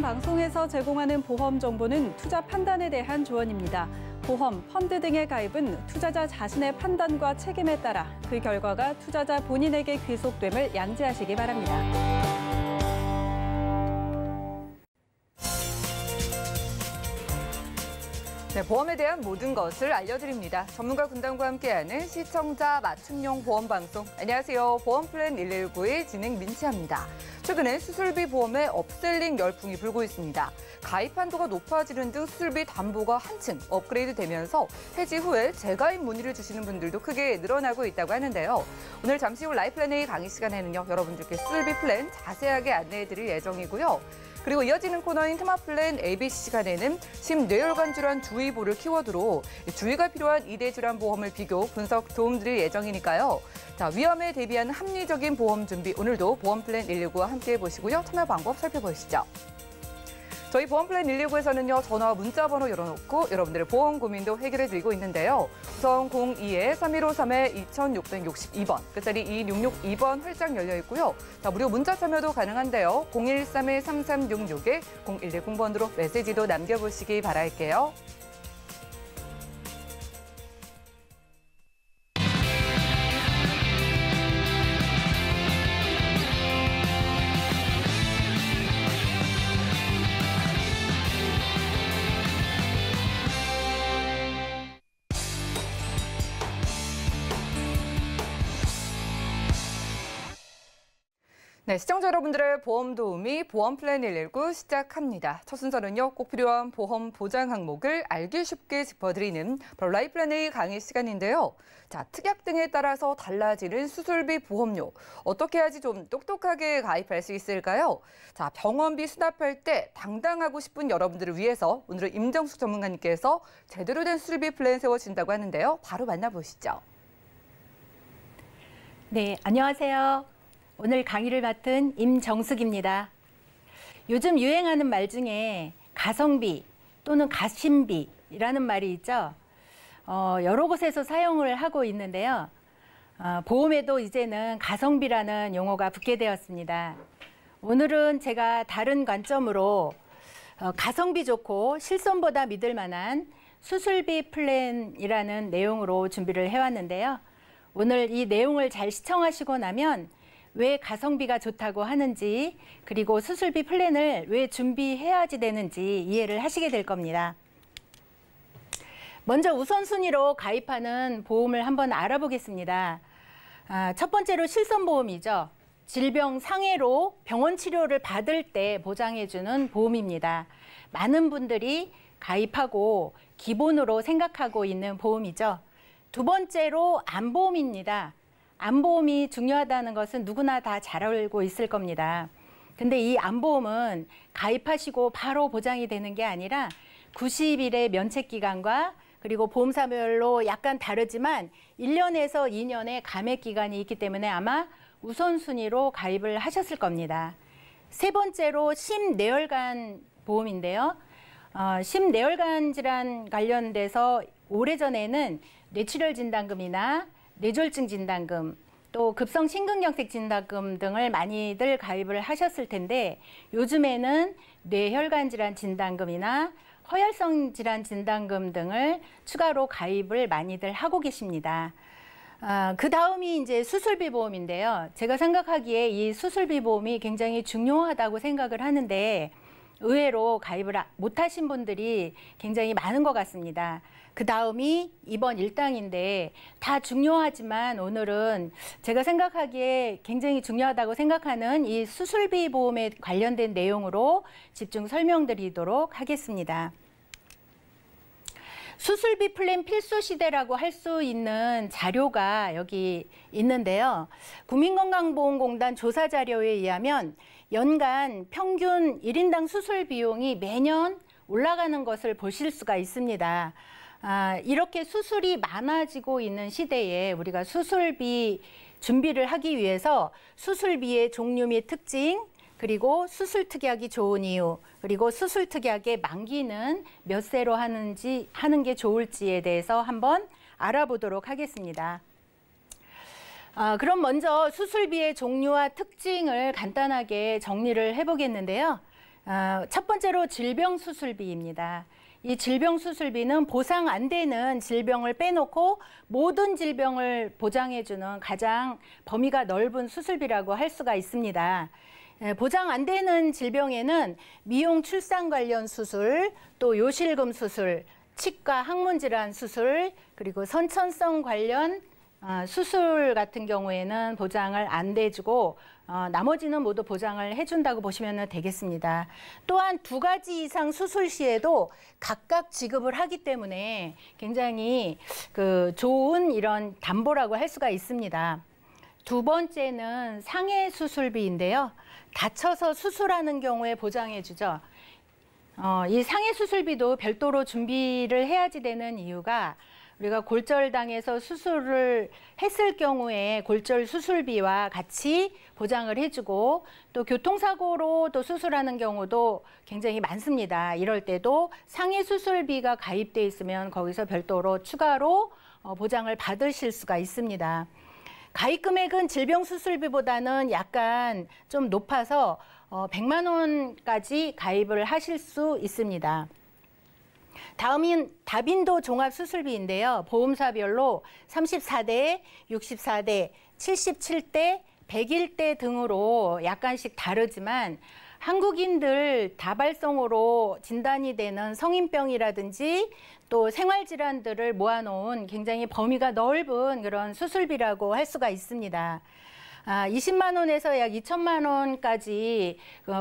방송에서 제공하는 보험 정보는 투자 판단에 대한 조언입니다. 보험, 펀드 등의 가입은 투자자 자신의 판단과 책임에 따라 그 결과가 투자자 본인에게 귀속됨을 양지하시기 바랍니다. 네, 보험에 대한 모든 것을 알려드립니다. 전문가 군단과 함께하는 시청자 맞춤형 보험 방송. 안녕하세요. 보험플랜 119의 진행 민치합니다. 최근에 수술비 보험의 업셀링 열풍이 불고 있습니다. 가입 한도가 높아지는 등 수술비 담보가 한층 업그레이드 되면서 해지 후에 재가입 문의를 주시는 분들도 크게 늘어나고 있다고 하는데요. 오늘 잠시 후 라이플랜 A 강의 시간에는요, 여러분들께 수술비 플랜 자세하게 안내해드릴 예정이고요. 그리고 이어지는 코너인 테마플랜 ABC 시간에는 심뇌혈관 질환 주의보를 키워드로 주의가 필요한 2대 질환 보험을 비교, 분석 도움드릴 예정이니까요. 자, 위험에 대비한 합리적인 보험 준비, 오늘도 보험플랜 119와 함께해 보시고요. 참여 방법 살펴보시죠. 저희 보험플랜 119에서는요, 전화와 문자 번호 열어놓고 여러분들의 보험 고민도 해결해드리고 있는데요. 우선 02-3153-2662번, 끝자리 2662번 활짝 열려 있고요. 자, 무료 문자 참여도 가능한데요. 013-3366-0110번으로 메시지도 남겨보시기 바랄게요. 네, 시청자 여러분들의 보험 도우미 보험플랜 119 시작합니다. 첫 순서는요, 꼭 필요한 보험 보장 항목을 알기 쉽게 짚어드리는 라이플랜 A 강의 시간인데요. 자, 특약 등에 따라서 달라지는 수술비 보험료. 어떻게 해야지 좀 똑똑하게 가입할 수 있을까요? 자, 병원비 수납할 때 당당하고 싶은 여러분들을 위해서 오늘은 임정숙 전문가님께서 제대로 된 수술비 플랜 세워진다고 하는데요. 바로 만나보시죠. 네, 안녕하세요. 오늘 강의를 맡은 임정숙입니다. 요즘 유행하는 말 중에 가성비 또는 가심비라는 말이 있죠. 여러 곳에서 사용을 하고 있는데요. 보험에도 이제는 가성비라는 용어가 붙게 되었습니다. 오늘은 제가 다른 관점으로 가성비 좋고 실손보다 믿을 만한 수술비 플랜이라는 내용으로 준비를 해왔는데요. 오늘 이 내용을 잘 시청하시고 나면 왜 가성비가 좋다고 하는지, 그리고 수술비 플랜을 왜 준비해야지 되는지 이해를 하시게 될 겁니다. 먼저 우선순위로 가입하는 보험을 한번 알아보겠습니다. 첫 번째로 실손보험이죠. 질병 상해로 병원 치료를 받을 때 보장해주는 보험입니다. 많은 분들이 가입하고 기본으로 생각하고 있는 보험이죠. 두 번째로 안보험입니다. 안보험이 중요하다는 것은 누구나 다 잘 알고 있을 겁니다. 근데 이 안보험은 가입하시고 바로 보장이 되는 게 아니라 90일의 면책기간과 그리고 보험사별로 약간 다르지만 1년에서 2년의 감액기간이 있기 때문에 아마 우선순위로 가입을 하셨을 겁니다. 세 번째로 심뇌혈관 보험인데요. 심뇌혈관 질환 관련돼서 오래전에는 뇌출혈 진단금이나 뇌졸중 진단금, 또 급성 심근경색 진단금 등을 많이들 가입을 하셨을 텐데 요즘에는 뇌혈관 질환 진단금이나 허혈성 질환 진단금 등을 추가로 가입을 많이들 하고 계십니다. 그 다음이 이제 수술비 보험인데요. 제가 생각하기에 이 수술비 보험이 굉장히 중요하다고 생각을 하는데 의외로 가입을 못 하신 분들이 굉장히 많은 것 같습니다. 그 다음이 이번 일당인데 다 중요하지만 오늘은 제가 생각하기에 굉장히 중요하다고 생각하는 이 수술비 보험에 관련된 내용으로 집중 설명드리도록 하겠습니다. 수술비 플랜 필수 시대라고 할 수 있는 자료가 여기 있는데요. 국민건강보험공단 조사 자료에 의하면 연간 평균 1인당 수술 비용이 매년 올라가는 것을 보실 수가 있습니다. 이렇게 수술이 많아지고 있는 시대에 우리가 수술비 준비를 하기 위해서 수술비의 종류 및 특징, 그리고 수술 특약이 좋은 이유, 그리고 수술 특약의 만기는 몇 세로 하는 게 좋을지에 대해서 한번 알아보도록 하겠습니다. 그럼 먼저 수술비의 종류와 특징을 간단하게 정리를 해보겠는데요. 첫 번째로 질병수술비입니다. 이 질병수술비는 보상 안 되는 질병을 빼놓고 모든 질병을 보장해주는 가장 범위가 넓은 수술비라고 할 수가 있습니다. 보장 안 되는 질병에는 미용 출산 관련 수술, 또 요실금 수술, 치과 항문질환 수술, 그리고 선천성 관련 수술 같은 경우에는 보장을 안 해주고 나머지는 모두 보장을 해준다고 보시면 되겠습니다. 또한 2가지 이상 수술 시에도 각각 지급을 하기 때문에 굉장히 좋은 이런 담보라고 할 수가 있습니다. 두 번째는 상해 수술비인데요. 다쳐서 수술하는 경우에 보장해주죠. 이 상해 수술비도 별도로 준비를 해야지 되는 이유가 우리가 골절당해서 수술을 했을 경우에 골절 수술비와 같이 보장을 해주고 또 교통사고로 또 수술하는 경우도 굉장히 많습니다. 이럴 때도 상해 수술비가 가입돼 있으면 거기서 별도로 추가로 보장을 받으실 수가 있습니다. 가입 금액은 질병수술비보다는 약간 좀 높아서 100만 원까지 가입을 하실 수 있습니다. 다음은 다빈도 종합수술비인데요. 보험사별로 34대, 64대, 77대, 101대 등으로 약간씩 다르지만 한국인들 다발성으로 진단이 되는 성인병이라든지 또 생활질환들을 모아놓은 굉장히 범위가 넓은 그런 수술비라고 할 수가 있습니다. 20만 원에서 약 2천만 원까지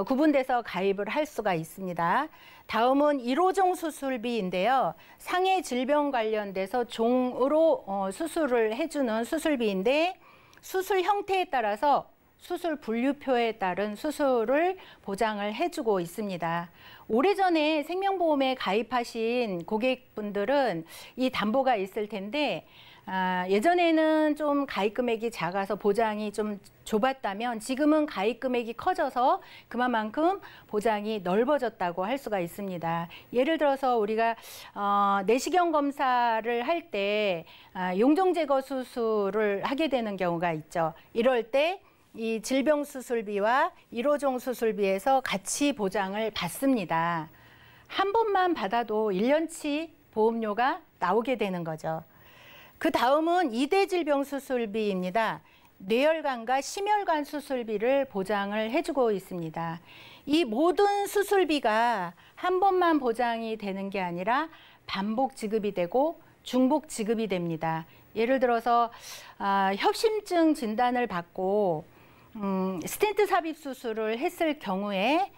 구분돼서 가입을 할 수가 있습니다. 다음은 1호종 수술비인데요. 상해 질병 관련돼서 종으로 수술을 해주는 수술비인데 수술 형태에 따라서 수술 분류표에 따른 수술을 보장을 해주고 있습니다. 오래전에 생명보험에 가입하신 고객분들은 이 담보가 있을 텐데 예전에는 좀 가입 금액이 작아서 보장이 좀 좁았다면 지금은 가입 금액이 커져서 그만큼 보장이 넓어졌다고 할 수가 있습니다. 예를 들어서 우리가 내시경 검사를 할 때 용종 제거 수술을 하게 되는 경우가 있죠. 이럴 때 이 질병수술비와 1호종 수술비에서 같이 보장을 받습니다. 한 번만 받아도 1년치 보험료가 나오게 되는 거죠. 그 다음은 2대 질병수술비입니다. 뇌혈관과 심혈관 수술비를 보장을 해주고 있습니다. 이 모든 수술비가 한 번만 보장이 되는 게 아니라 반복 지급이 되고 중복 지급이 됩니다. 예를 들어서 협심증 진단을 받고 스텐트 삽입 수술을 했을 경우에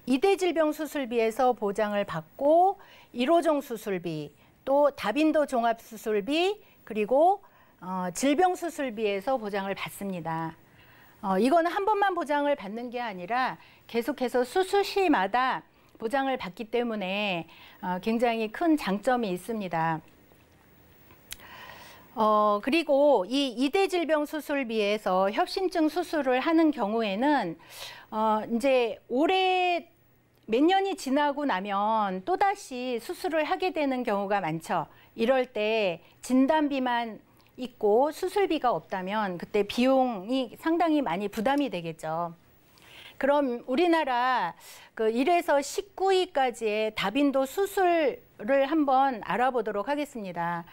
2대 질병 수술비에서 보장을 받고 1호종 수술비, 또 다빈도 종합 수술비, 그리고 질병 수술비에서 보장을 받습니다. 이거는 한 번만 보장을 받는 게 아니라 계속해서 수술 시마다 보장을 받기 때문에 굉장히 큰 장점이 있습니다. 그리고 이 2대 질병 수술비에서 협심증 수술을 하는 경우에는 이제 올해 몇 년이 지나고 나면 또다시 수술을 하게 되는 경우가 많죠. 이럴 때 진단비만 있고 수술비가 없다면 그때 비용이 상당히 많이 부담이 되겠죠. 그럼 우리나라 1에서 19위까지의 다빈도 수술을 한번 알아보도록 하겠습니다.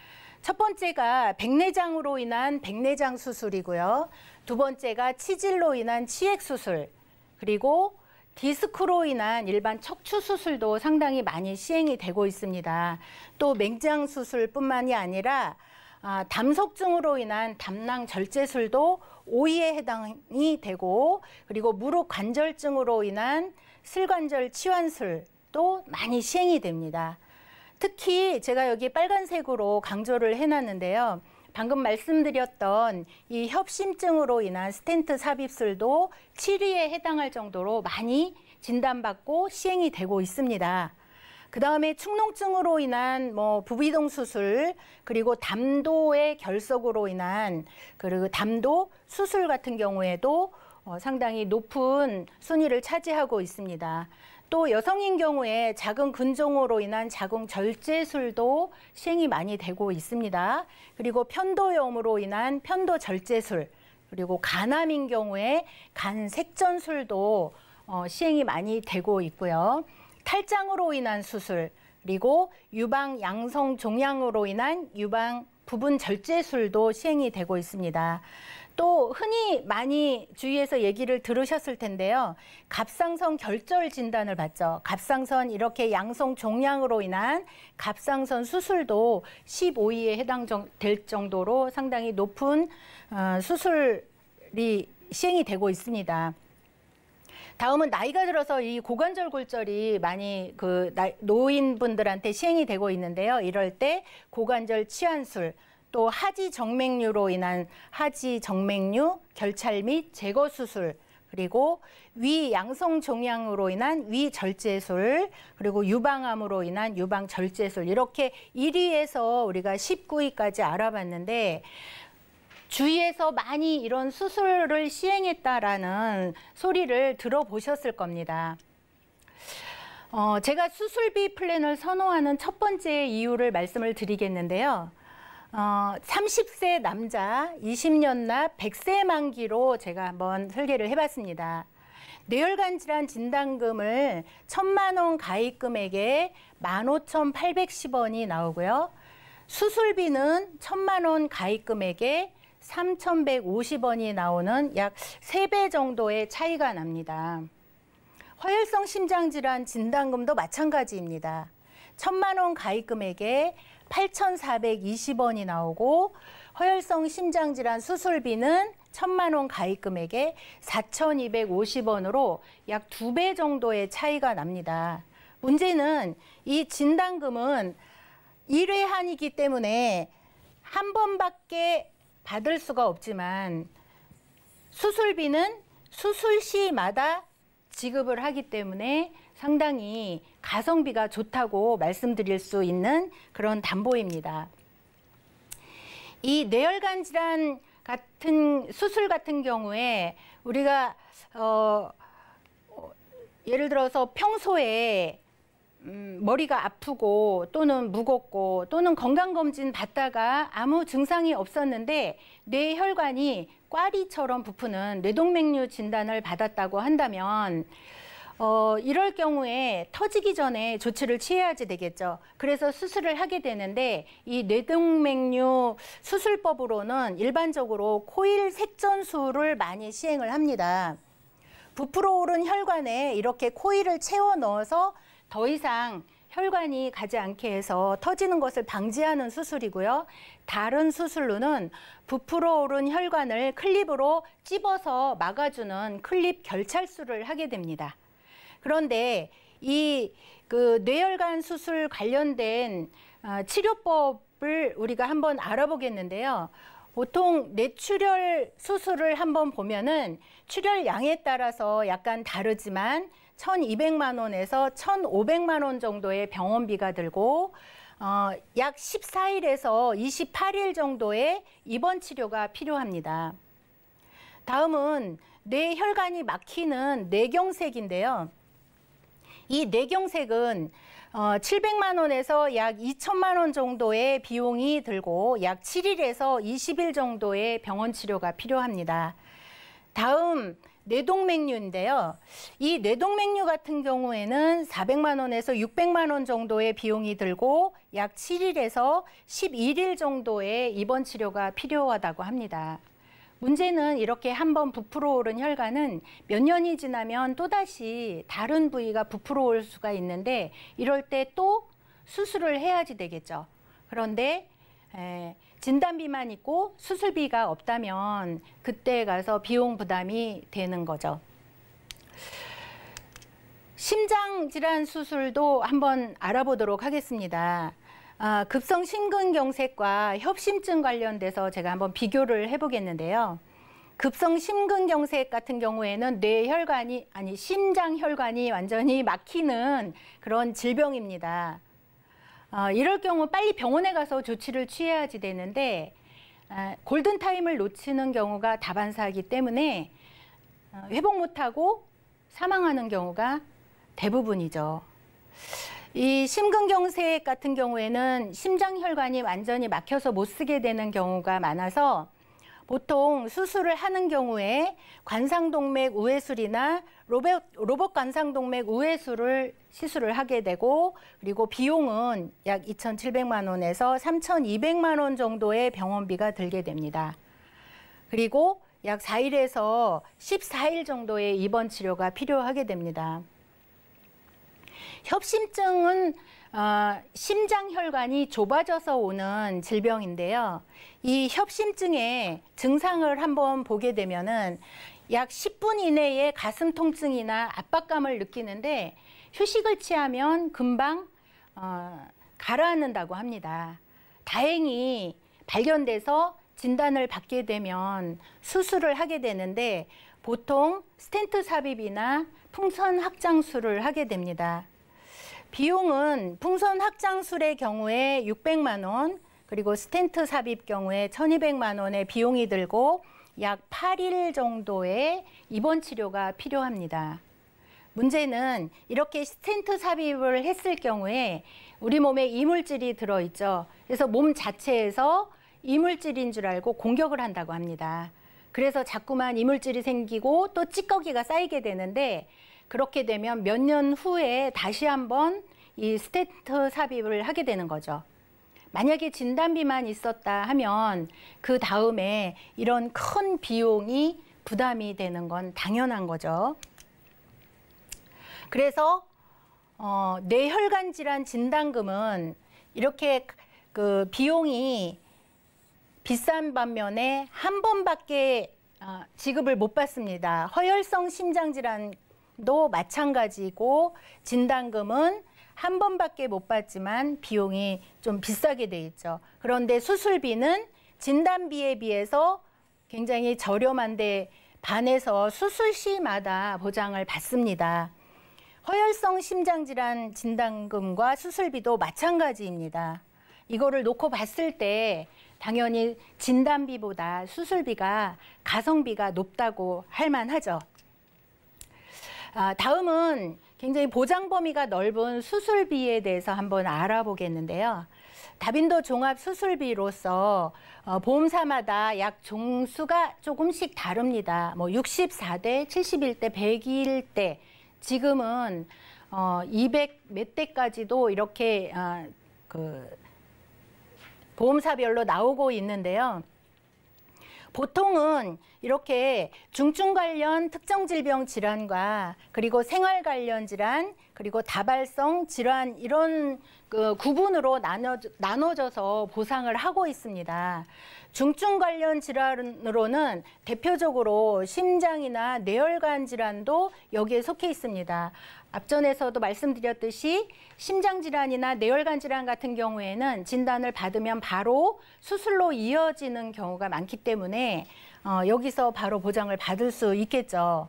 첫 번째가 백내장으로 인한 백내장 수술이고요. 두 번째가 치질로 인한 치액 수술, 그리고 디스크로 인한 일반 척추 수술도 상당히 많이 시행이 되고 있습니다. 또 맹장 수술뿐만이 아니라 담석증으로 인한 담낭 절제술도 5위에 해당이 되고, 그리고 무릎 관절증으로 인한 슬관절 치환술도 많이 시행이 됩니다. 특히 제가 여기 빨간색으로 강조를 해놨는데요. 방금 말씀드렸던 이 협심증으로 인한 스텐트 삽입술도 7위에 해당할 정도로 많이 진단받고 시행이 되고 있습니다. 그 다음에 축농증으로 인한 부비동 수술, 그리고 담도의 결석으로 인한 그리고 담도 수술 같은 경우에도 상당히 높은 순위를 차지하고 있습니다. 또 여성인 경우에 자궁 근종으로 인한 자궁 절제술도 시행이 많이 되고 있습니다. 그리고 편도염으로 인한 편도 절제술, 그리고 간암인 경우에 간 색전술도 시행이 많이 되고 있고요. 탈장으로 인한 수술, 그리고 유방 양성 종양으로 인한 유방 부분 절제술도 시행이 되고 있습니다. 또 흔히 많이 주위에서 얘기를 들으셨을 텐데요. 갑상선 결절 진단을 받죠. 갑상선 이렇게 양성 종양으로 인한 갑상선 수술도 15위에 해당될 정도로 상당히 높은 수술이 시행이 되고 있습니다. 다음은 나이가 들어서 이 고관절 골절이 많이 노인분들한테 시행이 되고 있는데요. 이럴 때 고관절 치환술, 또 하지 정맥류로 인한 하지 정맥류 결찰 및 제거 수술, 그리고 위 양성 종양으로 인한 위 절제술, 그리고 유방암으로 인한 유방 절제술, 이렇게 1위에서 우리가 19위까지 알아봤는데 주위에서 많이 이런 수술을 시행했다라는 소리를 들어보셨을 겁니다. 제가 수술비 플랜을 선호하는 첫 번째 이유를 말씀을 드리겠는데요. 30세 남자, 20년 납, 100세 만기로 제가 한번 설계를 해봤습니다. 뇌혈관 질환 진단금을 1,000만 원 가입 금액에 15,810원이 나오고요. 수술비는 1,000만 원 가입 금액에 3,150원이 나오는 약 3배 정도의 차이가 납니다. 허혈성 심장질환 진단금도 마찬가지입니다. 1,000만 원 가입 금액에 8,420원이 나오고 허혈성 심장질환 수술비는 1,000만 원 가입 금액에 4,250원으로 약 2배 정도의 차이가 납니다. 문제는 이 진단금은 1회한이기 때문에 한 번밖에 받을 수가 없지만 수술비는 수술 시마다 지급을 하기 때문에 상당히 가성비가 좋다고 말씀드릴 수 있는 그런 담보입니다. 이 뇌혈관 질환 같은 수술 같은 경우에 우리가 예를 들어서 평소에 머리가 아프고 또는 무겁고 또는 건강검진 받다가 아무 증상이 없었는데 뇌혈관이 꽈리처럼 부푸는 뇌동맥류 진단을 받았다고 한다면 이럴 경우에 터지기 전에 조치를 취해야지 되겠죠. 그래서 수술을 하게 되는데 이 뇌동맥류 수술법으로는 일반적으로 코일 색전술을 많이 시행을 합니다. 부풀어 오른 혈관에 이렇게 코일을 채워 넣어서 더 이상 혈관이 가지 않게 해서 터지는 것을 방지하는 수술이고요. 다른 수술로는 부풀어 오른 혈관을 클립으로 찝어서 막아주는 클립 결찰술을 하게 됩니다. 그런데 이 뇌혈관 수술 관련된 치료법을 우리가 한번 알아보겠는데요. 보통 뇌출혈 수술을 한번 보면은 출혈량에 따라서 약간 다르지만 1,200만 원에서 1,500만 원 정도의 병원비가 들고 약 14일에서 28일 정도의 입원 치료가 필요합니다. 다음은 뇌혈관이 막히는 뇌경색인데요. 이 뇌경색은 700만 원에서 약 2천만 원 정도의 비용이 들고 약 7일에서 20일 정도의 병원 치료가 필요합니다. 다음 뇌동맥류인데요. 이 뇌동맥류 같은 경우에는 400만 원에서 600만 원 정도의 비용이 들고 약 7일에서 11일 정도의 입원 치료가 필요하다고 합니다. 문제는 이렇게 한번 부풀어 오른 혈관은 몇 년이 지나면 또다시 다른 부위가 부풀어 올 수가 있는데 이럴 때 또 수술을 해야지 되겠죠. 그런데 진단비만 있고 수술비가 없다면 그때 가서 비용 부담이 되는 거죠. 심장질환 수술도 한번 알아보도록 하겠습니다. 급성 심근경색과 협심증 관련돼서 제가 한번 비교를 해보겠는데요. 급성 심근경색 같은 경우에는 뇌혈관이 심장혈관이 완전히 막히는 그런 질병입니다. 이럴 경우 빨리 병원에 가서 조치를 취해야지 되는데 골든타임을 놓치는 경우가 다반사이기 때문에 회복 못하고 사망하는 경우가 대부분이죠. 이 심근경색 같은 경우에는 심장혈관이 완전히 막혀서 못 쓰게 되는 경우가 많아서 보통 수술을 하는 경우에 관상동맥 우회술이나 로봇 관상동맥 우회술을 시술을 하게 되고, 그리고 비용은 약 2,700만 원에서 3,200만 원 정도의 병원비가 들게 됩니다. 그리고 약 4일에서 14일 정도의 입원 치료가 필요하게 됩니다. 협심증은 심장혈관이 좁아져서 오는 질병인데요. 이 협심증의 증상을 한번 보게 되면은 약 10분 이내에 가슴 통증이나 압박감을 느끼는데 휴식을 취하면 금방 가라앉는다고 합니다. 다행히 발견돼서 진단을 받게 되면 수술을 하게 되는데 보통 스텐트 삽입이나 풍선 확장술을 하게 됩니다. 비용은 풍선 확장술의 경우에 600만 원, 그리고 스텐트 삽입 경우에 1,200만 원의 비용이 들고 약 8일 정도의 입원 치료가 필요합니다. 문제는 이렇게 스텐트 삽입을 했을 경우에 우리 몸에 이물질이 들어있죠. 그래서 몸 자체에서 이물질인 줄 알고 공격을 한다고 합니다. 그래서 자꾸만 이물질이 생기고 또 찌꺼기가 쌓이게 되는데, 그렇게 되면 몇 년 후에 다시 한번 이 스텐트 삽입을 하게 되는 거죠. 만약에 진단비만 있었다 하면 그 다음에 이런 큰 비용이 부담이 되는 건 당연한 거죠. 그래서 뇌혈관 질환 진단금은 이렇게 그 비용이 비싼 반면에 한 번밖에 지급을 못 받습니다. 허혈성 심장질환도 마찬가지고 진단금은 한 번밖에 못 받지만 비용이 좀 비싸게 돼 있죠. 그런데 수술비는 진단비에 비해서 굉장히 저렴한데 반해서 수술 시마다 보장을 받습니다. 허혈성 심장질환 진단금과 수술비도 마찬가지입니다. 이거를 놓고 봤을 때 당연히 진단비보다 수술비가 가성비가 높다고 할 만하죠. 다음은 굉장히 보장 범위가 넓은 수술비에 대해서 한번 알아보겠는데요. 다빈도 종합 수술비로서 보험사마다 약 종수가 조금씩 다릅니다. 뭐 64대, 71대, 101대, 지금은 200 몇 대까지도 이렇게 보험사별로 나오고 있는데요. 보통은 이렇게 중증 관련 특정 질병 질환과 그리고 생활 관련 질환, 그리고 다발성 질환, 이런 구분으로 나눠져서 보상을 하고 있습니다. 중증 관련 질환으로는 대표적으로 심장이나 뇌혈관 질환도 여기에 속해 있습니다. 앞전에서도 말씀드렸듯이 심장 질환이나 뇌혈관 질환 같은 경우에는 진단을 받으면 바로 수술로 이어지는 경우가 많기 때문에 여기서 바로 보장을 받을 수 있겠죠.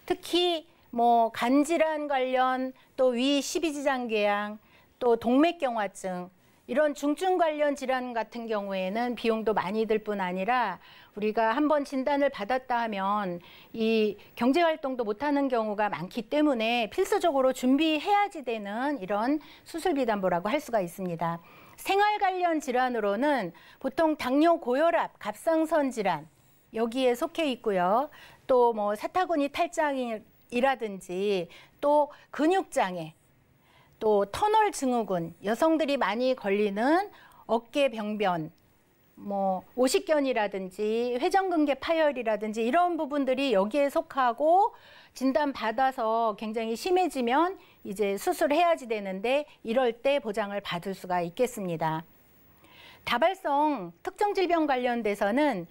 특히 뭐 간질환 관련, 또 위 십이지장궤양, 또 동맥경화증, 이런 중증 관련 질환 같은 경우에는 비용도 많이 들 뿐 아니라 우리가 한번 진단을 받았다 하면 이 경제활동도 못하는 경우가 많기 때문에 필수적으로 준비해야지 되는 이런 수술비 담보라고 할 수가 있습니다. 생활 관련 질환으로는 보통 당뇨, 고혈압, 갑상선 질환 여기에 속해 있고요. 또 뭐 사타구니 탈장이라든지 또 근육장애, 또 터널 증후군, 여성들이 많이 걸리는 어깨 병변, 뭐 오십견이라든지 회전근개 파열이라든지 이런 부분들이 여기에 속하고 진단 받아서 굉장히 심해지면 이제 수술해야지 되는데 이럴 때 보장을 받을 수가 있겠습니다. 다발성 특정 질병 관련돼서는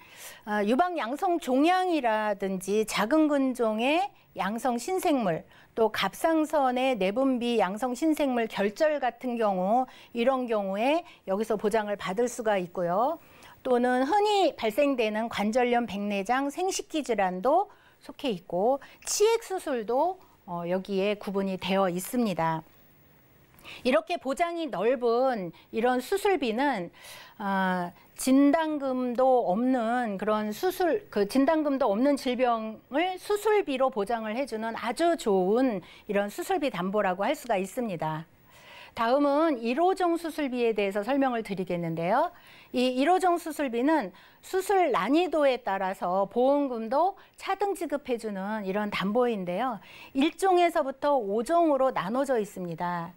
유방 양성 종양이라든지 작은 근종의 양성 신생물, 또 갑상선의 내분비 양성 신생물 결절 같은 경우, 이런 경우에 여기서 보장을 받을 수가 있고요. 또는 흔히 발생되는 관절염 백내장 생식기 질환도 속해 있고 치액 수술도 여기에 구분이 되어 있습니다. 이렇게 보장이 넓은 이런 수술비는 진단금도 없는 그런 진단금도 없는 질병을 수술비로 보장을 해주는 아주 좋은 이런 수술비 담보라고 할 수가 있습니다. 다음은 1호종 수술비에 대해서 설명을 드리겠는데요. 이 1호종 수술비는 수술 난이도에 따라서 보험금도 차등 지급해주는 이런 담보인데요. 1종에서부터 5종으로 나눠져 있습니다.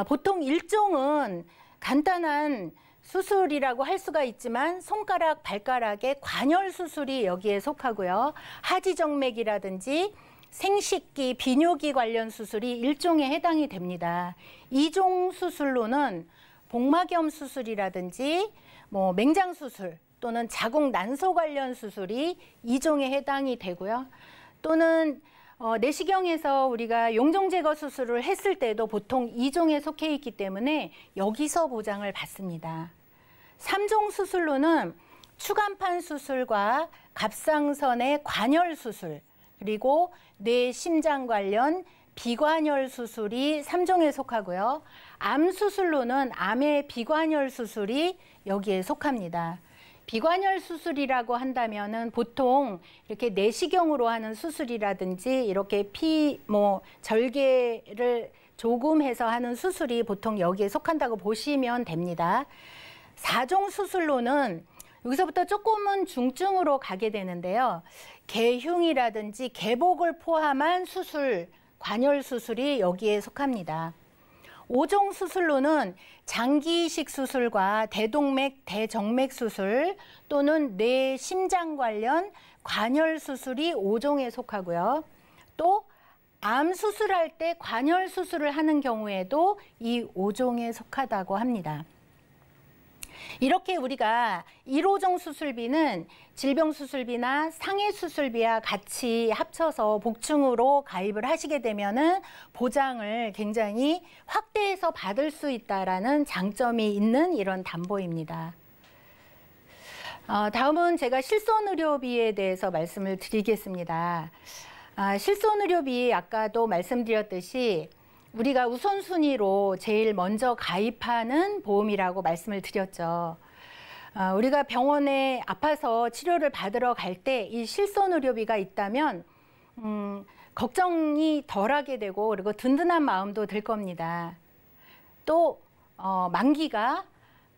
보통 1종은 간단한 수술이라고 할 수가 있지만 손가락, 발가락의 관열 수술이 여기에 속하고요. 하지정맥이라든지 생식기, 비뇨기 관련 수술이 1종에 해당이 됩니다. 2종 수술로는 복막염 수술이라든지 맹장 수술 또는 자궁 난소 관련 수술이 2종에 해당이 되고요. 또는 내시경에서 우리가 용종 제거 수술을 했을 때도 보통 2종에 속해 있기 때문에 여기서 보장을 받습니다. 3종 수술로는 추간판 수술과 갑상선의 관열 수술, 그리고 뇌 심장 관련 비관열 수술이 3종에 속하고요. 암 수술로는 암의 비관열 수술이 여기에 속합니다. 비관열 수술이라고 한다면은 보통 이렇게 내시경으로 하는 수술이라든지 이렇게 절개를 조금 해서 하는 수술이 보통 여기에 속한다고 보시면 됩니다. 4종 수술로는 여기서부터 조금은 중증으로 가게 되는데요. 개흉이라든지 개복을 포함한 수술, 관열 수술이 여기에 속합니다. 5종 수술로는 장기 이식 수술과 대동맥, 대정맥 수술 또는 뇌 심장 관련 관열 수술이 5종에 속하고요. 또 암 수술할 때 관열 수술을 하는 경우에도 이 5종에 속하다고 합니다. 이렇게 우리가 1호종 수술비는 질병수술비나 상해수술비와 같이 합쳐서 복층으로 가입을 하시게 되면은 보장을 굉장히 확대해서 받을 수 있다라는 장점이 있는 이런 담보입니다. 다음은 제가 실손의료비에 대해서 말씀을 드리겠습니다. 실손의료비 아까도 말씀드렸듯이 우리가 우선순위로 제일 먼저 가입하는 보험이라고 말씀을 드렸죠. 우리가 병원에 아파서 치료를 받으러 갈 때 이 실손의료비가 있다면 걱정이 덜하게 되고 그리고 든든한 마음도 들 겁니다. 또 만기가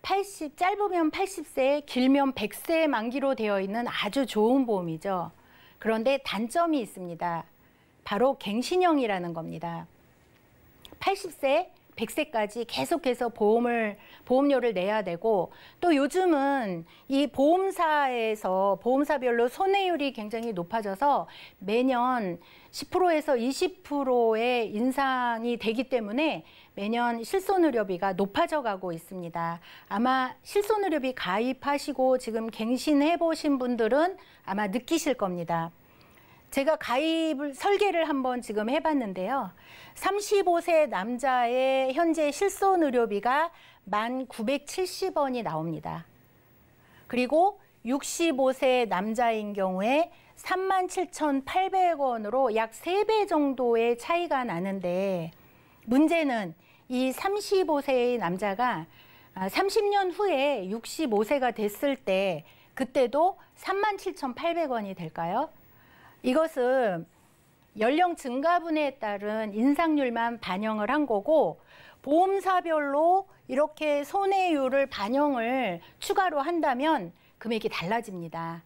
짧으면 80세, 길면 100세 만기로 되어 있는 아주 좋은 보험이죠. 그런데 단점이 있습니다. 바로 갱신형이라는 겁니다. 80세, 100세까지 계속해서 보험료를 내야 되고 또 요즘은 이 보험사별로 손해율이 굉장히 높아져서 매년 10%에서 20%의 인상이 되기 때문에 매년 실손의료비가 높아져 가고 있습니다. 아마 실손의료비 가입하시고 지금 갱신해 보신 분들은 아마 느끼실 겁니다. 제가 설계를 한번 지금 해봤는데요. 35세 남자의 현재 실손의료비가 1,970원이 나옵니다. 그리고 65세 남자인 경우에 37,800원으로 약 3배 정도의 차이가 나는데 문제는 이 35세의 남자가 30년 후에 65세가 됐을 때 그때도 37,800원이 될까요? 이것은 연령 증가분에 따른 인상률만 반영을 한 거고 보험사별로 이렇게 손해율을 반영을 추가로 한다면 금액이 달라집니다.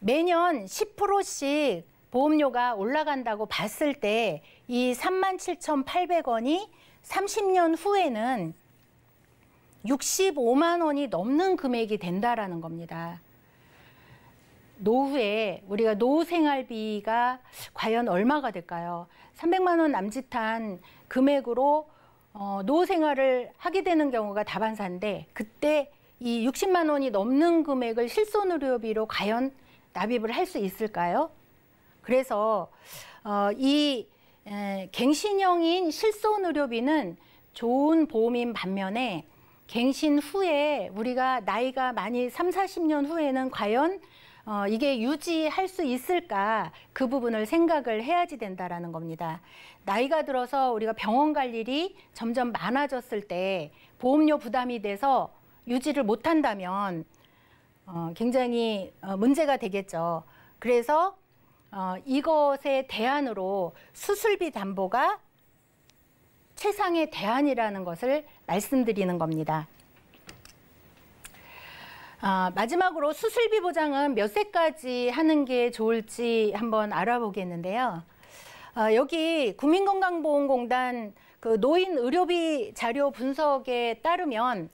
매년 10%씩 보험료가 올라간다고 봤을 때 이 37,800원이 30년 후에는 65만 원이 넘는 금액이 된다라는 겁니다. 노후에 우리가 노후생활비가 과연 얼마가 될까요? 300만 원 남짓한 금액으로 노후생활을 하게 되는 경우가 다반사인데 그때 이 60만 원이 넘는 금액을 실손의료비로 과연 납입을 할 수 있을까요? 그래서 이 갱신형인 실손의료비는 좋은 보험인 반면에 갱신 후에 우리가 나이가 많이 30-40년 후에는 과연 이게 유지할 수 있을까 그 부분을 생각을 해야지 된다라는 겁니다. 나이가 들어서 우리가 병원 갈 일이 점점 많아졌을 때 보험료 부담이 돼서 유지를 못한다면 굉장히 문제가 되겠죠. 그래서 이것에 대안으로 수술비 담보가 최상의 대안이라는 것을 말씀드리는 겁니다. 마지막으로 수술비 보장은 몇 세까지 하는 게 좋을지 한번 알아보겠는데요. 여기 국민건강보험공단 그 노인 의료비 자료 분석에 따르면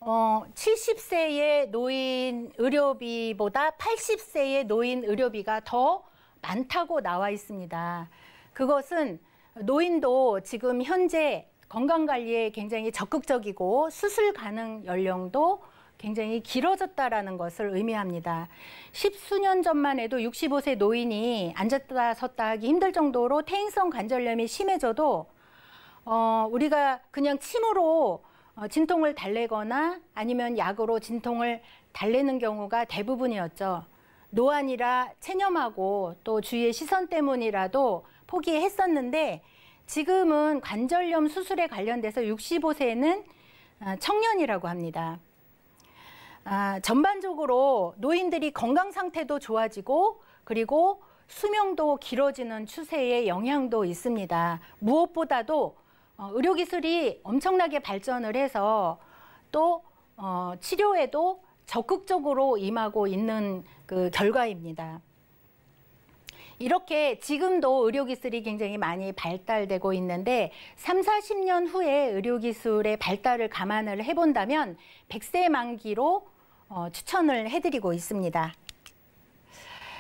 70세의 노인 의료비보다 80세의 노인 의료비가 더 많다고 나와 있습니다. 그것은 노인도 지금 현재 건강관리에 굉장히 적극적이고 수술 가능 연령도 굉장히 길어졌다라는 것을 의미합니다. 십수년 전만 해도 65세 노인이 앉았다 섰다 하기 힘들 정도로 퇴행성 관절염이 심해져도 우리가 그냥 침으로 진통을 달래거나 아니면 약으로 진통을 달래는 경우가 대부분이었죠. 노안이라 체념하고 또 주위의 시선 때문이라도 포기했었는데 지금은 관절염 수술에 관련돼서 65세는 청년이라고 합니다. 전반적으로 노인들이 건강 상태도 좋아지고 그리고 수명도 길어지는 추세의 영향도 있습니다. 무엇보다도 의료기술이 엄청나게 발전을 해서 또 치료에도 적극적으로 임하고 있는 그 결과입니다. 이렇게 지금도 의료기술이 굉장히 많이 발달되고 있는데 3, 40년 후에 의료기술의 발달을 감안을 해본다면 100세 만기로 추천을 해드리고 있습니다.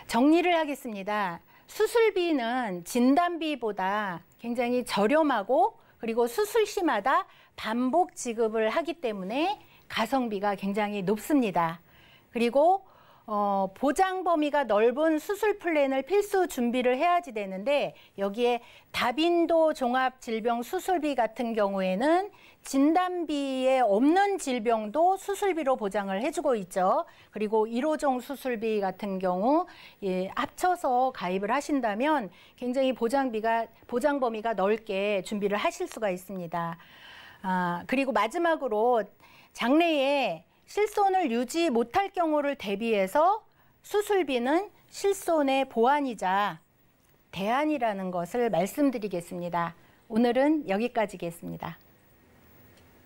정리를 하겠습니다. 수술비는 진단비보다 굉장히 저렴하고 그리고 수술 시마다 반복 지급을 하기 때문에 가성비가 굉장히 높습니다. 그리고 보장 범위가 넓은 수술 플랜을 필수 준비를 해야지 되는데 여기에 다빈도 종합질병 수술비 같은 경우에는 진단비에 없는 질병도 수술비로 보장을 해주고 있죠. 그리고 1호종 수술비 같은 경우 합쳐서 가입을 하신다면 굉장히 보장 범위가 넓게 준비를 하실 수가 있습니다. 그리고 마지막으로 장래에 실손을 유지 못할 경우를 대비해서 수술비는 실손의 보완이자 대안이라는 것을 말씀드리겠습니다. 오늘은 여기까지겠습니다.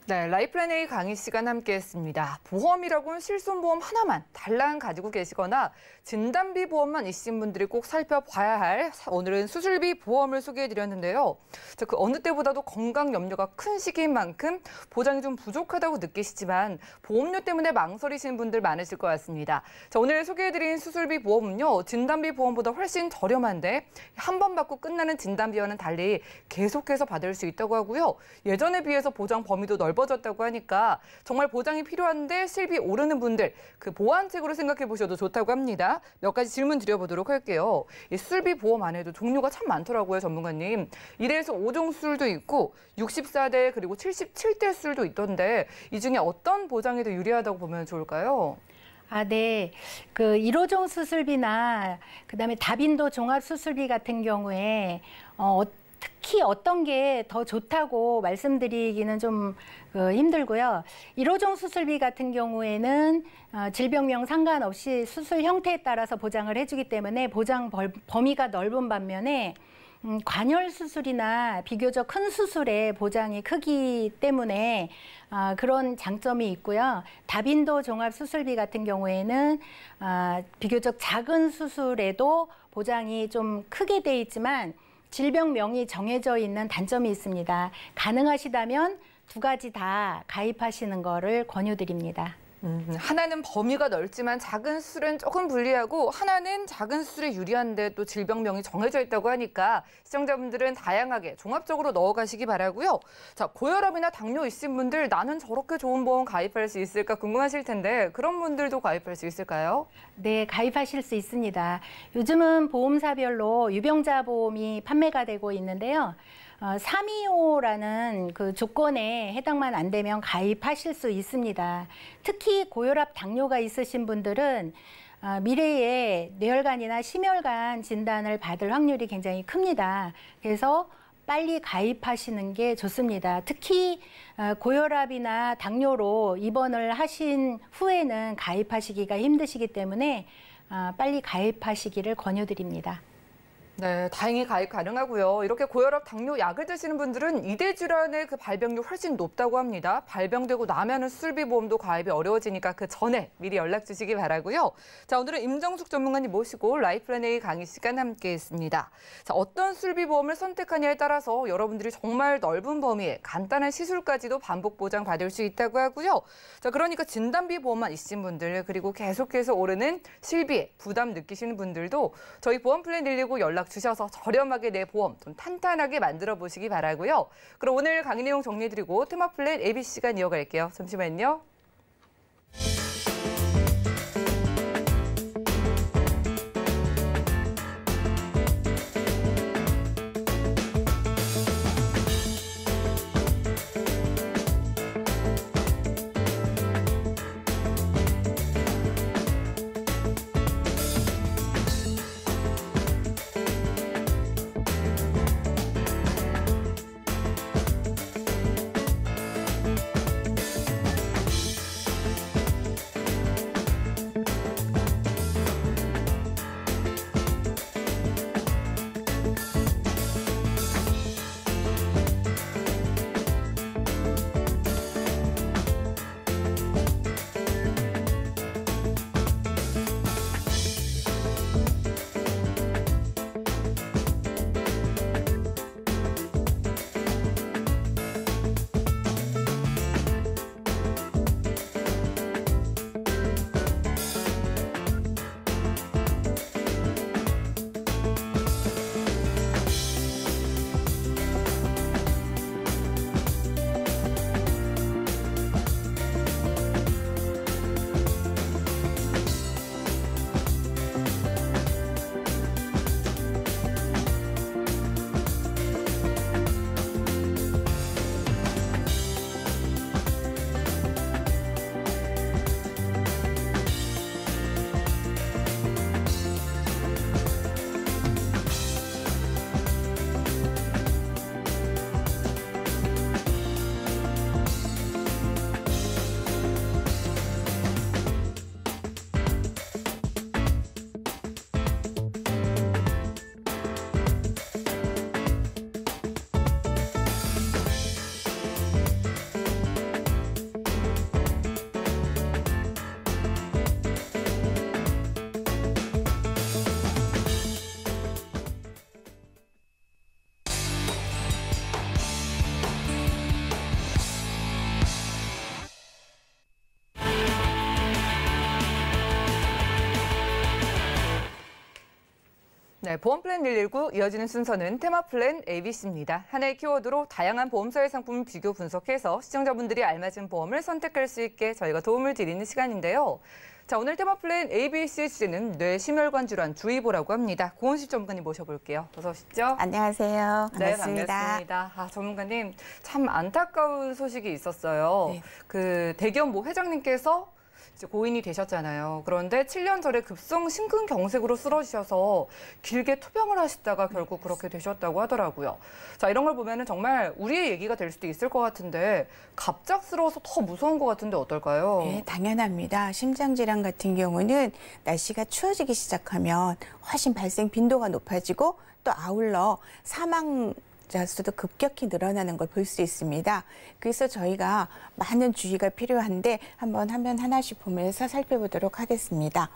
네, 라이플랜 A 강의 시간 함께했습니다. 보험이라고는 실손보험 하나만 달랑 가지고 계시거나 진단비 보험만 있으신 분들이 꼭 살펴봐야 할 오늘은 수술비 보험을 소개해드렸는데요. 그 어느 때보다도 건강 염려가 큰 시기인 만큼 보장이 좀 부족하다고 느끼시지만 보험료 때문에 망설이시는 분들 많으실 것 같습니다. 자, 오늘 소개해드린 수술비 보험은요. 진단비 보험보다 훨씬 저렴한데 한 번 받고 끝나는 진단비와는 달리 계속해서 받을 수 있다고 하고요. 예전에 비해서 보장 범위도 넓어졌다고 하니까 정말 보장이 필요한데 실비 오르는 분들 그 보완책으로 생각해 보셔도 좋다고 합니다. 몇 가지 질문 드려보도록 할게요. 이 수술비 보험 안에도 종류가 참 많더라고요, 전문가님. 1에서 5종 수술도 있고 64대 그리고 77대 수술도 있던데 이 중에 어떤 보장이 더 유리하다고 보면 좋을까요? 네. 그 1호종 수술비나 그다음에 다빈도 종합 수술비 같은 경우에 특히 어떤 게 더 좋다고 말씀드리기는 좀 힘들고요. 1호종 수술비 같은 경우에는 질병명 상관없이 수술 형태에 따라서 보장을 해주기 때문에 보장 범위가 넓은 반면에 관열 수술이나 비교적 큰 수술에 보장이 크기 때문에 그런 장점이 있고요. 다빈도 종합 수술비 같은 경우에는 비교적 작은 수술에도 보장이 좀 크게 돼 있지만 질병명이 정해져 있는 단점이 있습니다. 가능하시다면 두 가지 다 가입하시는 거를 권유드립니다. 하나는 범위가 넓지만 작은 수술은 조금 불리하고 하나는 작은 수술에 유리한데 또 질병명이 정해져 있다고 하니까 시청자분들은 다양하게 종합적으로 넣어가시기 바라고요. 자, 고혈압이나 당뇨 있으신 분들 나는 저렇게 좋은 보험 가입할 수 있을까 궁금하실 텐데 그런 분들도 가입할 수 있을까요? 네, 가입하실 수 있습니다. 요즘은 보험사별로 유병자 보험이 판매가 되고 있는데요. 325라는 그 조건에 해당만 안 되면 가입하실 수 있습니다. 특히 고혈압, 당뇨가 있으신 분들은 미래에 뇌혈관이나 심혈관 진단을 받을 확률이 굉장히 큽니다. 그래서 빨리 가입하시는 게 좋습니다. 특히 고혈압이나 당뇨로 입원을 하신 후에는 가입하시기가 힘드시기 때문에 빨리 가입하시기를 권유드립니다. 네, 다행히 가입 가능하고요. 이렇게 고혈압, 당뇨 약을 드시는 분들은 이대 질환의 그 발병률 훨씬 높다고 합니다. 발병되고 나면은 수술비 보험도 가입이 어려워지니까 그 전에 미리 연락 주시기 바라고요. 자, 오늘은 임정숙 전문가님 모시고 라이프라인 A 강의 시간 함께했습니다. 자, 어떤 수술비 보험을 선택하냐에 따라서 여러분들이 정말 넓은 범위에 간단한 시술까지도 반복 보장 받을 수 있다고 하고요. 자, 그러니까 진단비 보험만 있으신 분들 그리고 계속해서 오르는 실비에 부담 느끼시는 분들도 저희 보험플랜 119 연락 주셔서 저렴하게 내 보험 좀 탄탄하게 만들어 보시기 바라고요. 그럼 오늘 강의 내용 정리해드리고 테마플랜 AB 시간 이어갈게요. 잠시만요. 네, 보험플랜 119 이어지는 순서는 테마플랜 ABC입니다. 하나의 키워드로 다양한 보험사의 상품을 비교 분석해서 시청자분들이 알맞은 보험을 선택할 수 있게 저희가 도움을 드리는 시간인데요. 자, 오늘 테마플랜 ABC의 주제는 뇌심혈관 질환 주의보라고 합니다. 고은실 전문가님 모셔볼게요. 어서 오십시오. 안녕하세요. 반갑습니다. 네, 반갑습니다. 아, 전문가님, 참 안타까운 소식이 있었어요. 네. 그 대기업 모 회장님께서 이제 고인이 되셨잖아요. 그런데 7년 전에 급성 심근경색으로 쓰러지셔서 길게 투병을 하시다가 결국 그렇게 되셨다고 하더라고요. 자, 이런 걸 보면은 정말 우리의 얘기가 될 수도 있을 것 같은데 갑작스러워서 더 무서운 것 같은데 어떨까요? 네, 당연합니다. 심장질환 같은 경우는 날씨가 추워지기 시작하면 훨씬 발생 빈도가 높아지고 또 아울러 사망 수도 급격히 늘어나는 걸 볼 수 있습니다. 그래서 저희가 많은 주의가 필요한데 한번 화면 하나씩 보면서 살펴보도록 하겠습니다.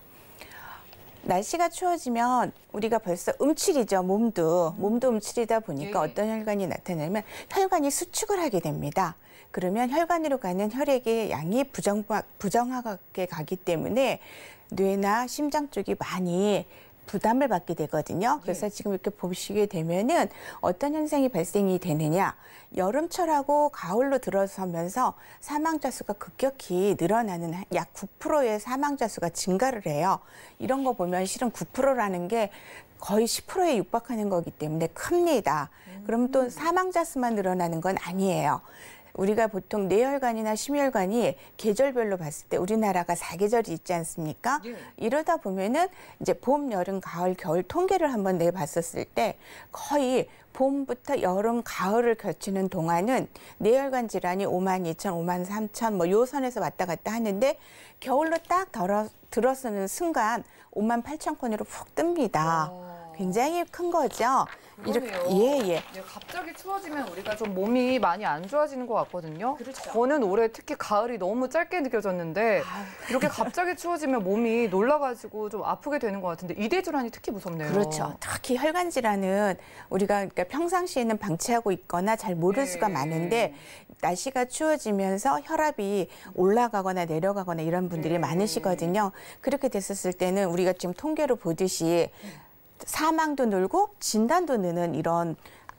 날씨가 추워지면 우리가 벌써 음칠이죠. 몸도 음칠이다 보니까 어떤 혈관이 나타나면 혈관이 수축을 하게 됩니다. 그러면 혈관으로 가는 혈액의 양이 부정하게 가기 때문에 뇌나 심장 쪽이 많이 부담을 받게 되거든요. 그래서 지금 이렇게 보시게 되면은 어떤 현상이 발생이 되느냐. 여름철하고 가을로 들어서면서 사망자 수가 급격히 늘어나는 약 9%의 사망자 수가 증가를 해요. 이런 거 보면 실은 9%라는 게 거의 10%에 육박하는 거기 때문에 큽니다. 그럼 또 사망자 수만 늘어나는 건 아니에요. 우리가 보통 뇌혈관이나 심혈관이 계절별로 봤을 때 우리나라가 4계절이 있지 않습니까? 이러다 보면은 이제 봄, 여름, 가을, 겨울 통계를 한번 내봤었을 때 거의 봄부터 여름, 가을을 거치는 동안은 뇌혈관 질환이 52,000, 53,000 뭐 요 선에서 왔다 갔다 하는데 겨울로 딱 들어서는 순간 58,000건으로 푹 뜹니다. 굉장히 큰 거죠. 그러네요. 예. 네, 갑자기 추워지면 우리가 좀 몸이 많이 안 좋아지는 것 같거든요. 그렇죠. 저는 올해 특히 가을이 너무 짧게 느껴졌는데 이렇게 갑자기 추워지면 몸이 놀라가지고 좀 아프게 되는 것 같은데 이대 질환이 특히 무섭네요. 그렇죠. 특히 혈관 질환은 우리가 그러니까 평상시에는 방치하고 있거나 잘 모를 수가 많은데 날씨가 추워지면서 혈압이 올라가거나 내려가거나 이런 분들이 많으시거든요. 그렇게 됐었을 때는 우리가 지금 통계로 보듯이 사망도 늘고 진단도 느는 이런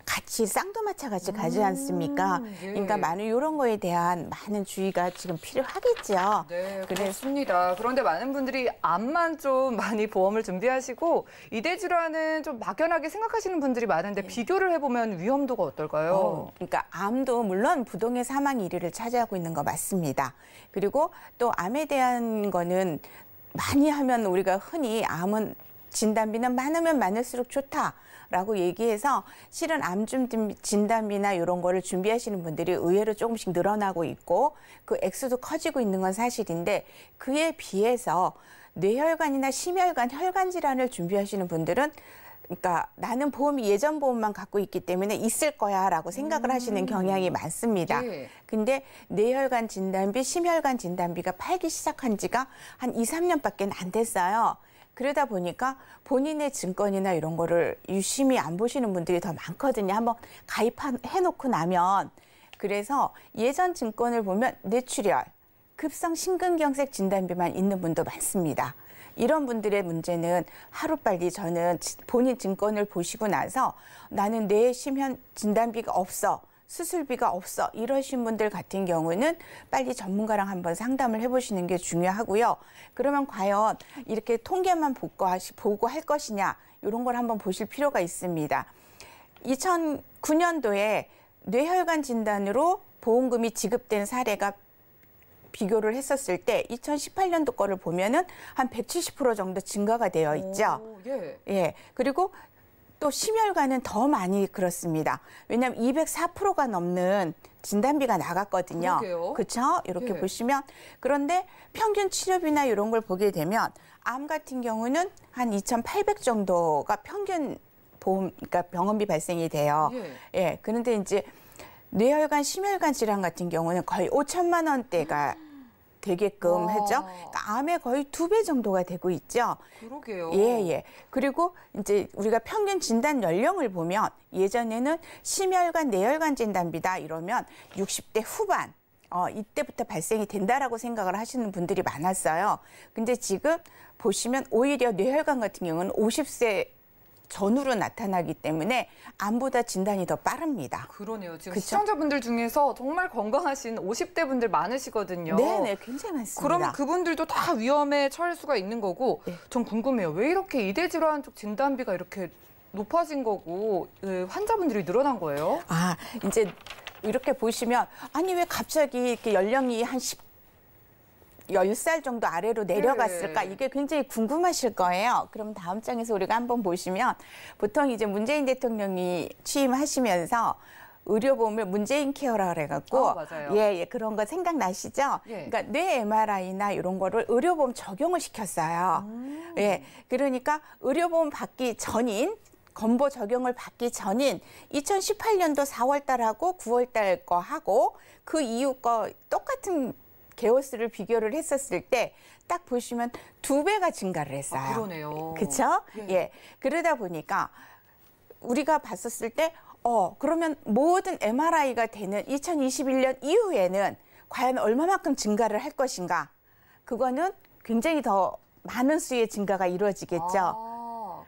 같이 쌍두마차 같이 가지 않습니까? 예. 그러니까 많은 이런 거에 대한 많은 주의가 지금 필요하겠죠. 네, 그렇습니다. 그런데 많은 분들이 암만 좀 많이 보험을 준비하시고 이대 질환은 좀 막연하게 생각하시는 분들이 많은데 비교를 해보면 위험도가 어떨까요? 그러니까 암도 물론 부동의 사망 1위를 차지하고 있는 거 맞습니다. 그리고 또 암에 대한 거는 많이 하면 우리가 흔히 암은 진단비는 많으면 많을수록 좋다라고 얘기해서 실은 암 진단비나 이런 거를 준비하시는 분들이 의외로 조금씩 늘어나고 있고 그 액수도 커지고 있는 건 사실인데 그에 비해서 뇌혈관이나 심혈관, 혈관 질환을 준비하시는 분들은 그러니까 나는 보험이 예전 보험만 갖고 있기 때문에 있을 거야라고 생각을 하시는 경향이 많습니다. 근데 뇌혈관 진단비, 심혈관 진단비가 팔기 시작한 지가 한 2, 3년밖에 안 됐어요. 그러다 보니까 본인의 증권이나 이런 거를 유심히 안 보시는 분들이 더 많거든요. 한번 가입해놓고 나면. 그래서 예전 증권을 보면 뇌출혈, 급성 심근경색 진단비만 있는 분도 많습니다. 이런 분들의 문제는 하루빨리 저는 본인 증권을 보시고 나서 나는 뇌 심혈 진단비가 없어. 수술비가 없어 이러신 분들 같은 경우는 빨리 전문가랑 한번 상담을 해보시는 게 중요하고요. 그러면 과연 이렇게 통계만 보고 할 것이냐 이런 걸 한번 보실 필요가 있습니다. 2009년도에 뇌혈관 진단으로 보험금이 지급된 사례가 비교를 했었을 때 2018년도 거를 보면은 한 170% 정도 증가가 되어 있죠. 예. 그리고 또 심혈관은 더 많이 그렇습니다. 왜냐하면 204%가 넘는 진단비가 나갔거든요. 그렇죠? 이렇게 보시면. 그런데 평균 치료비나 이런 걸 보게 되면 암 같은 경우는 한 2,800 정도가 평균 보험, 그러니까 병원비 발생이 돼요. 예. 그런데 이제 뇌혈관, 심혈관 질환 같은 경우는 거의 5천만 원대가 되게끔 했죠. 그러니까 암의 거의 2배 정도가 되고 있죠. 그러게요. 예. 그리고 이제 우리가 평균 진단 연령을 보면 예전에는 심혈관, 뇌혈관 진단비다 이러면 60대 후반 이때부터 발생이 된다라고 생각을 하시는 분들이 많았어요. 근데 지금 보시면 오히려 뇌혈관 같은 경우는 50세 전후로 나타나기 때문에 암보다 진단이 더 빠릅니다. 그러네요. 지금 그쵸? 시청자분들 중에서 정말 건강하신 50대 분들 많으시거든요. 네네, 굉장히 많습니다. 그러면 그분들도 다 위험에 처할 수가 있는 거고 전 궁금해요. 왜 이렇게 이대 질환 쪽 진단비가 이렇게 높아진 거고 환자분들이 늘어난 거예요? 이제 이렇게 보시면 아니 왜 갑자기 이렇게 연령이 한 10살 정도 아래로 내려갔을까? 이게 굉장히 궁금하실 거예요. 그럼 다음 장에서 우리가 한번 보시면 보통 이제 문재인 대통령이 취임하시면서 의료보험을 문재인 케어라 그래갖고 맞아요. 그런 거 생각나시죠? 그러니까 뇌 MRI나 이런 거를 의료보험 적용을 시켰어요. 그러니까 의료보험 받기 전인 건보 적용을 받기 전인 2018년도 4월 달하고 9월 달 거 하고 그 이후 거 똑같은 개월수를 비교를 했었을 때 딱 보시면 2배가 증가를 했어요. 그러네요. 그렇죠? 그러다 보니까 우리가 봤었을 때 그러면 모든 MRI가 되는 2021년 이후에는 과연 얼마만큼 증가를 할 것인가? 그거는 굉장히 더 많은 수의 증가가 이루어지겠죠.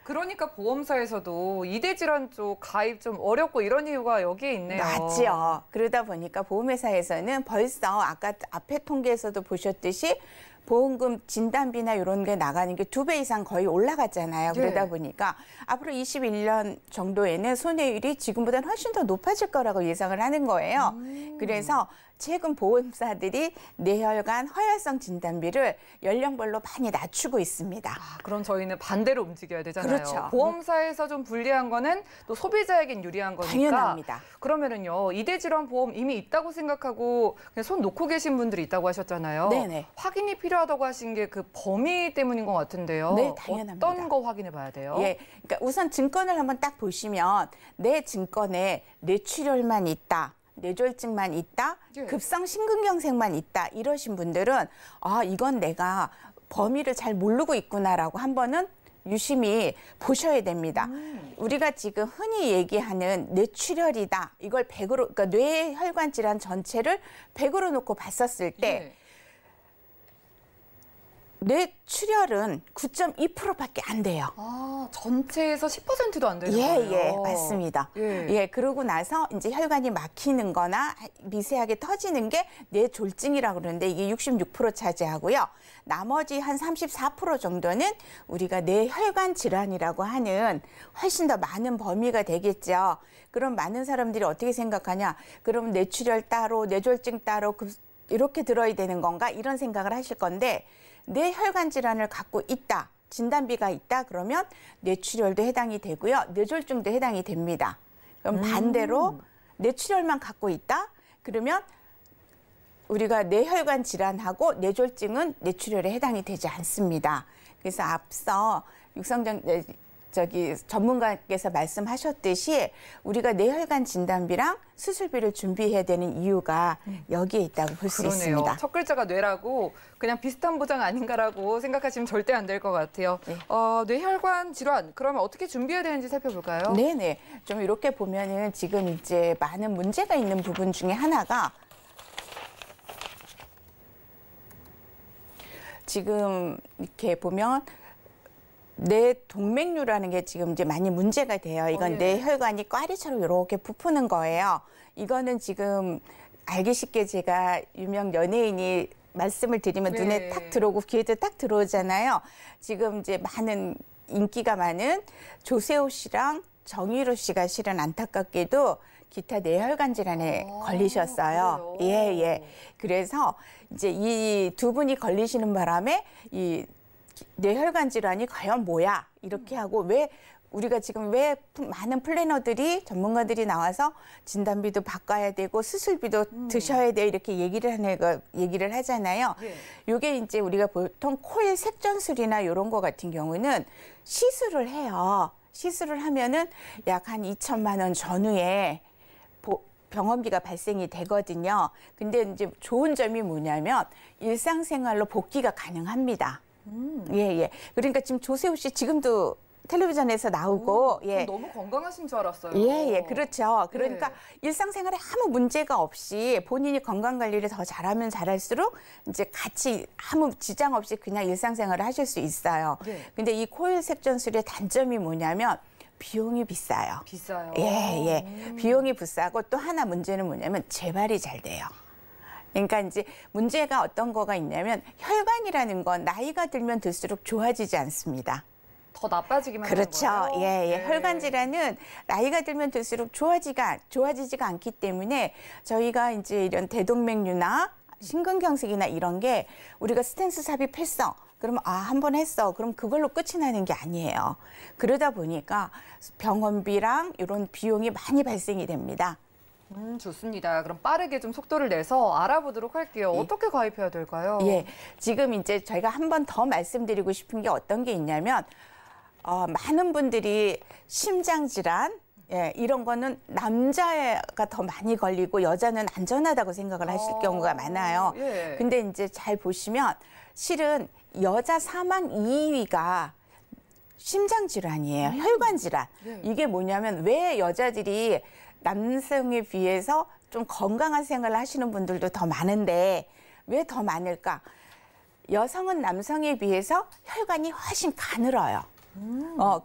그러니까 보험사에서도 이대 질환 쪽 가입 좀 어렵고 이런 이유가 여기에 있네요. 맞죠. 그러다 보니까 보험회사에서는 벌써 아까 앞에 통계에서도 보셨듯이 보험금 진단비나 이런 게 나가는 게 2배 이상 거의 올라갔잖아요. 그러다 보니까 앞으로 21년 정도에는 손해율이 지금보다는 훨씬 더 높아질 거라고 예상을 하는 거예요. 그래서 최근 보험사들이 뇌혈관 허혈성 진단비를 연령별로 많이 낮추고 있습니다. 그럼 저희는 반대로 움직여야 되잖아요. 그렇죠. 보험사에서 좀 불리한 거는 또 소비자에겐 유리한 거니까. 당연합니다. 그러면은요, 이대 질환 보험 이미 있다고 생각하고 그냥 손 놓고 계신 분들이 있다고 하셨잖아요. 네네. 확인이 필요 필요하다고 하신 게 그 범위 때문인 것 같은데요. 네, 당연합니다. 어떤 거 확인해 봐야 돼요? 예, 그러니까 우선 증권을 한번 딱 보시면 내 증권에 뇌출혈만 있다, 뇌졸중만 있다, 예. 급성 심근경색만 있다 이러신 분들은 아 이건 내가 범위를 잘 모르고 있구나라고 한 번은 유심히 보셔야 됩니다. 우리가 지금 흔히 얘기하는 뇌출혈이다. 이걸 100으로, 그러니까 뇌혈관 질환 전체를 100으로 놓고 봤었을 때 예. 뇌출혈은 9.2%밖에 안 돼요. 아, 전체에서 10%도 안 되는 거예요? 예, 맞습니다. 예. 그러고 나서 이제 혈관이 막히는 거나 미세하게 터지는 게 뇌졸중이라고 그러는데 이게 66% 차지하고요. 나머지 한 34% 정도는 우리가 뇌혈관 질환이라고 하는 훨씬 더 많은 범위가 되겠죠. 그럼 많은 사람들이 어떻게 생각하냐? 그럼 뇌출혈 따로, 뇌졸중 따로 이렇게 들어야 되는 건가? 이런 생각을 하실 건데 뇌혈관 질환을 갖고 있다. 진단비가 있다 그러면 뇌출혈도 해당이 되고요. 뇌졸중도 해당이 됩니다. 그럼 반대로 뇌출혈만 갖고 있다? 그러면 우리가 뇌혈관 질환하고 뇌졸중은 뇌출혈에 해당이 되지 않습니다. 그래서 앞서 육성정 전문가께서 말씀하셨듯이 우리가 뇌혈관 진단비랑 수술비를 준비해야 되는 이유가 여기에 있다고 볼 수 있습니다. 첫 글자가 뇌라고 그냥 비슷한 보장 아닌가라고 생각하시면 절대 안 될 것 같아요. 네. 뇌혈관 질환, 그러면 어떻게 준비해야 되는지 살펴볼까요? 네네. 좀 이렇게 보면은 지금 이제 많은 문제가 있는 부분 중에 하나가 지금 이렇게 보면 뇌동맥류라는 게 지금 이제 많이 문제가 돼요. 이건 예. 뇌혈관이 꽈리처럼 이렇게 부푸는 거예요. 이거는 지금 알기 쉽게 제가 유명 연예인이 말씀을 드리면 네. 눈에 탁 들어오고 귀에도 딱 들어오잖아요. 지금 이제 많은 인기가 많은 조세호 씨랑 정유로 씨가 실은 안타깝게도 기타 뇌혈관 질환에 걸리셨어요. 그래요? 예. 그래서 이제 이 두 분이 걸리시는 바람에 이 뇌혈관 질환이 과연 뭐야? 이렇게 하고 왜 우리가 지금 왜 많은 플래너들이 전문가들이 나와서 진단비도 바꿔야 되고 수술비도 드셔야 돼 이렇게 얘기를 하잖아요. 예. 요게 이제 우리가 보통 코일 색전술이나 이런 거 같은 경우는 시술을 해요. 시술을 하면은 약 한 2천만 원 전후에 병원비가 발생이 되거든요. 근데 이제 좋은 점이 뭐냐면 일상생활로 복귀가 가능합니다. 예. 그러니까 지금 조세호 씨 지금도 텔레비전에서 나오고 전 너무 건강하신 줄 알았어요. 예, 그렇죠. 그러니까 네. 일상생활에 아무 문제가 없이 본인이 건강 관리를 더 잘하면 잘할수록 이제 같이 아무 지장 없이 그냥 일상생활을 하실 수 있어요. 네. 근데 이 코일 색전술의 단점이 뭐냐면 비용이 비싸요. 비싸요. 예. 비용이 비싸고 또 하나 문제는 뭐냐면 재발이 잘 돼요. 그러니까 이제 문제가 어떤 거가 있냐면 혈관이라는 건 나이가 들면 들수록 좋아지지 않습니다. 더 나빠지기만 그렇죠. 하는 거예요? 예. 혈관 질환은 나이가 들면 들수록 좋아지지가 않기 때문에 저희가 이제 이런 대동맥류나 심근경색이나 이런 게 우리가 스텐스 삽입했어. 그러면 한 번 했어. 그럼 그걸로 끝이 나는 게 아니에요. 그러다 보니까 병원비랑 이런 비용이 많이 발생이 됩니다. 좋습니다. 그럼 빠르게 좀 속도를 내서 알아보도록 할게요. 어떻게 가입해야 될까요? 예. 지금 이제 저희가 한 번 더 말씀드리고 싶은 게 어떤 게 있냐면 많은 분들이 심장 질환 이런 거는 남자가 더 많이 걸리고 여자는 안전하다고 생각을 하실 경우가 많아요. 예. 근데 이제 잘 보시면 실은 여자 사망 2위가 심장 질환이에요. 혈관 질환. 이게 뭐냐면 왜 여자들이 남성에 비해서 좀 건강한 생활을 하시는 분들도 더 많은데 왜 더 많을까? 여성은 남성에 비해서 혈관이 훨씬 가늘어요.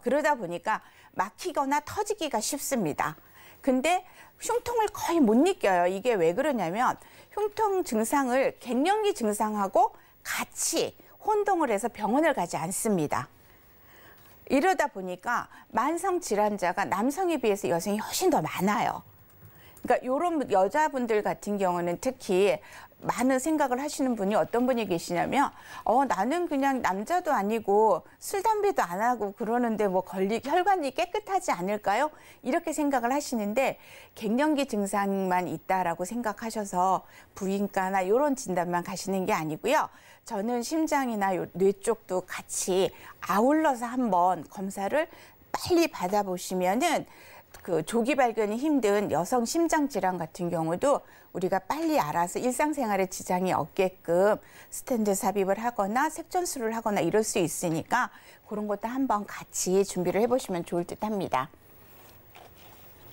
그러다 보니까 막히거나 터지기가 쉽습니다. 근데 흉통을 거의 못 느껴요. 이게 왜 그러냐면 흉통 증상을 갱년기 증상하고 같이 혼동을 해서 병원을 가지 않습니다. 이러다 보니까 만성 질환자가 남성에 비해서 여성이 훨씬 더 많아요. 그러니까 이런 여자분들 같은 경우는 특히 많은 생각을 하시는 분이 어떤 분이 계시냐면 나는 그냥 남자도 아니고 술, 담배도 안 하고 그러는데 뭐 혈관이 깨끗하지 않을까요? 이렇게 생각을 하시는데 갱년기 증상만 있다라고 생각하셔서 부인과나 이런 진단만 가시는 게 아니고요. 저는 심장이나 뇌 쪽도 같이 아울러서 한번 검사를 빨리 받아보시면은 그 조기 발견이 힘든 여성 심장 질환 같은 경우도 우리가 빨리 알아서 일상생활에 지장이 없게끔 스텐트 삽입을 하거나 색전술을 하거나 이럴 수 있으니까 그런 것도 한번 같이 준비를 해보시면 좋을 듯 합니다.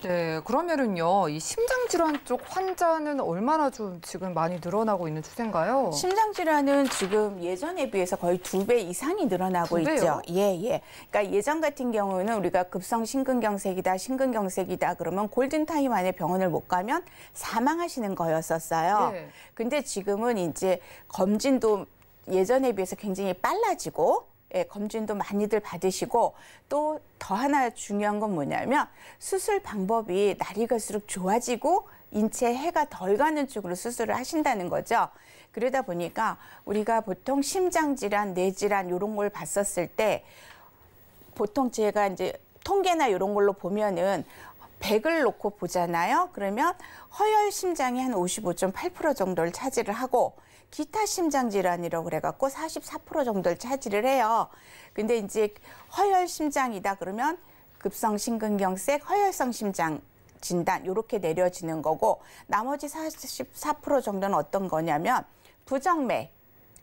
네, 그러면은요, 이 심장질환 쪽 환자는 얼마나 좀 지금 많이 늘어나고 있는 추세인가요? 심장질환은 지금 예전에 비해서 거의 2배 이상이 늘어나고 2배요? 있죠. 예. 그러니까 예전 같은 경우는 우리가 급성 심근경색이다 그러면 골든타임 안에 병원을 못 가면 사망하시는 거였었어요. 네. 근데 지금은 이제 검진도 예전에 비해서 굉장히 빨라지고 검진도 많이들 받으시고 또 더 하나 중요한 건 뭐냐면 수술 방법이 날이 갈수록 좋아지고 인체에 해가 덜 가는 쪽으로 수술을 하신다는 거죠. 그러다 보니까 우리가 보통 심장질환, 뇌질환 이런 걸 봤었을 때 보통 제가 이제 통계나 이런 걸로 보면은 100을 놓고 보잖아요. 그러면 허혈 심장이 한 55.8% 정도를 차지를 하고 기타 심장 질환이라고 그래갖고 44% 정도를 차지를 해요. 근데 이제 허혈 심장이다 그러면 급성 심근경색, 허혈성 심장 진단 이렇게 내려지는 거고 나머지 44% 정도는 어떤 거냐면 부정맥,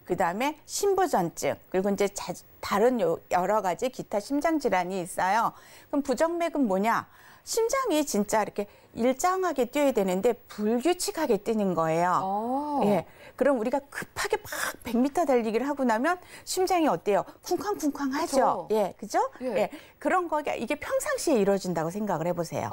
그다음에 심부전증 그리고 이제 다른 여러 가지 기타 심장 질환이 있어요. 그럼 부정맥은 뭐냐? 심장이 진짜 이렇게 일정하게 뛰어야 되는데 불규칙하게 뛰는 거예요. 예. 그럼 우리가 급하게 막 100m 달리기를 하고 나면 심장이 어때요? 쿵쾅쿵쾅 하죠. 예, 그죠? 예. 그런 거가 이게 평상시에 이루어진다고 생각을 해보세요.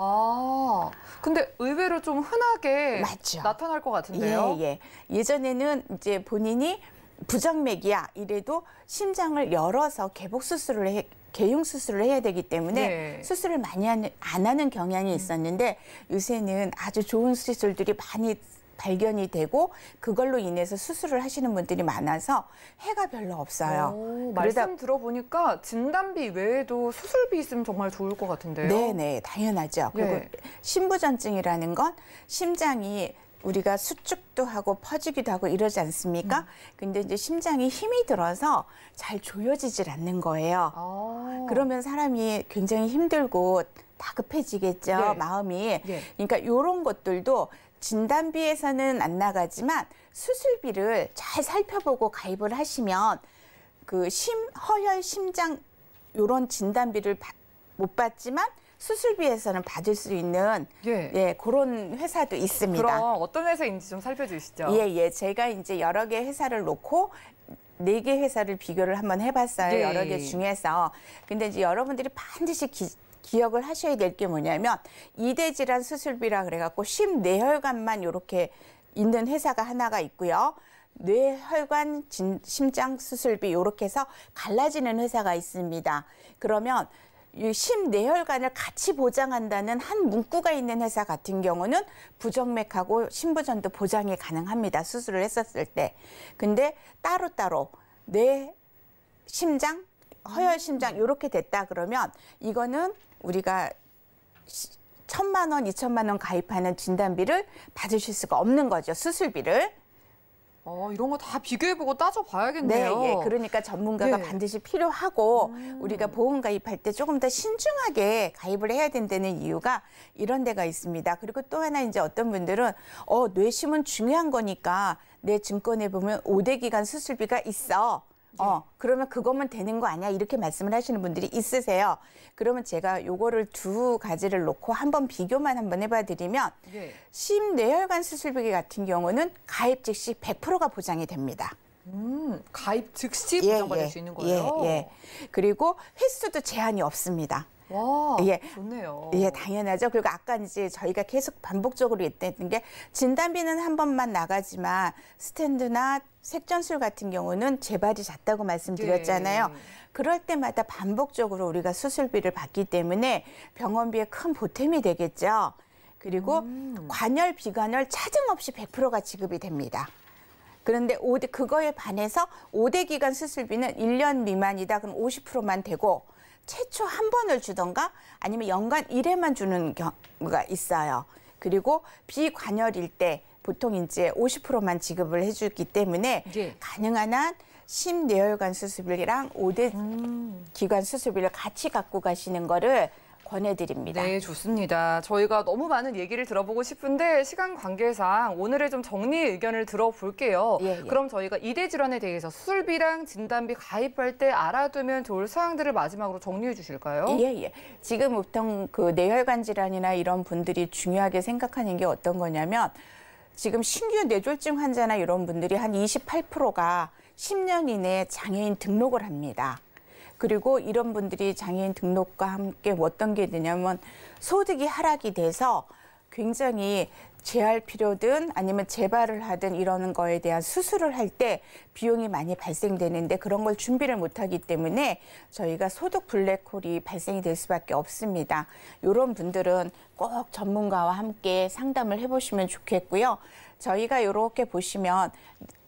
근데 의외로 좀 흔하게 맞죠. 나타날 것 같은데요. 예. 예전에는 이제 본인이 부정맥이야 이래도 심장을 열어서 개복 수술을 개흉 수술을 해야 되기 때문에 수술을 많이 안 하는 경향이 있었는데 요새는 아주 좋은 수술들이 많이 발견이 되고 그걸로 인해서 수술을 하시는 분들이 많아서 해가 별로 없어요. 말씀 들어보니까 진단비 외에도 수술비 있으면 정말 좋을 것 같은데요. 네네, 당연하죠. 그리고 심부전증이라는 건 심장이 우리가 수축도 하고 퍼지기도 하고 이러지 않습니까? 근데 이제 심장이 힘이 들어서 잘 조여지질 않는 거예요. 그러면 사람이 굉장히 힘들고 다급해지겠죠, 마음이. 그러니까 이런 것들도 진단비에서는 안 나가지만 수술비를 잘 살펴보고 가입을 하시면 그 허혈 심장 이런 진단비를 못 받지만 수술비에서는 받을 수 있는 그런 회사도 있습니다. 그럼 어떤 회사인지 좀 살펴주시죠. 예. 제가 이제 여러 개 회사를 놓고 4개 회사를 비교를 한번 해봤어요. 여러 개 중에서. 근데 이제 여러분들이 반드시 기억을 하셔야 될 게 뭐냐면 이대 질환 수술비라 그래갖고 심뇌혈관만 이렇게 있는 회사가 하나가 있고요. 뇌혈관 심장 수술비 이렇게 해서 갈라지는 회사가 있습니다. 그러면 이 심뇌혈관을 같이 보장한다는 한 문구가 있는 회사 같은 경우는 부정맥하고 심부전도 보장이 가능합니다. 수술을 했었을 때. 근데 따로따로 뇌, 심장, 허혈 심장 이렇게 됐다 그러면 이거는 우리가 1,000만 원, 2,000만 원 가입하는 진단비를 받으실 수가 없는 거죠. 수술비를. 이런 거 다 비교해보고 따져봐야겠네요. 네, 그러니까 전문가가 반드시 필요하고 우리가 보험 가입할 때 조금 더 신중하게 가입을 해야 된다는 이유가 이런 데가 있습니다. 그리고 또 하나 이제 어떤 분들은 뇌심은 중요한 거니까 내 증권에 보면 5대 기간 수술비가 있어. 그러면 그것만 되는 거 아니야? 이렇게 말씀을 하시는 분들이 있으세요. 그러면 제가 요거를 2가지를 놓고 한번 비교만 한번 해봐 드리면 심뇌혈관 수술비 같은 경우는 가입 즉시 100%가 보장이 됩니다. 가입 즉시 보장받을 수 있는 거예요? 그리고 횟수도 제한이 없습니다. 와, 좋네요. 당연하죠. 그리고 아까 이제 저희가 계속 반복적으로 얘기했던 게 진단비는 한 번만 나가지만 스탠드나 색전술 같은 경우는 재발이 잦다고 말씀드렸잖아요. 그럴 때마다 반복적으로 우리가 수술비를 받기 때문에 병원비에 큰 보탬이 되겠죠. 그리고 관열, 비관열 차증 없이 100%가 지급이 됩니다. 그런데 그거에 반해서 5대 기간 수술비는 1년 미만이다. 그럼 50%만 되고 최초 한 번을 주던가 아니면 연간 1회만 주는 경우가 있어요. 그리고 비관열일 때 보통 이제 50%만 지급을 해주기 때문에 예. 가능한 한 심내혈관 수술비랑 5대 기관 수술비를 같이 갖고 가시는 거를 권해드립니다. 네, 좋습니다. 저희가 너무 많은 얘기를 들어보고 싶은데 시간 관계상 오늘의 좀 정리 의견을 들어볼게요. 예, 예. 그럼 저희가 이대 질환에 대해서 수술비랑 진단비 가입할 때 알아두면 좋을 사항들을 마지막으로 정리해 주실까요? 예. 지금 보통 그 뇌혈관 질환이나 이런 분들이 중요하게 생각하는 게 어떤 거냐면 지금 신규 뇌졸중 환자나 이런 분들이 한 28%가 10년 이내에 장애인 등록을 합니다. 그리고 이런 분들이 장애인 등록과 함께 어떤 게 되냐면 소득이 하락이 돼서 굉장히 재할 필요든 아니면 재발을 하든 이러는 거에 대한 수술을 할 때 비용이 많이 발생되는데 그런 걸 준비를 못하기 때문에 저희가 소득 블랙홀이 발생이 될 수밖에 없습니다. 이런 분들은 꼭 전문가와 함께 상담을 해보시면 좋겠고요. 저희가 이렇게 보시면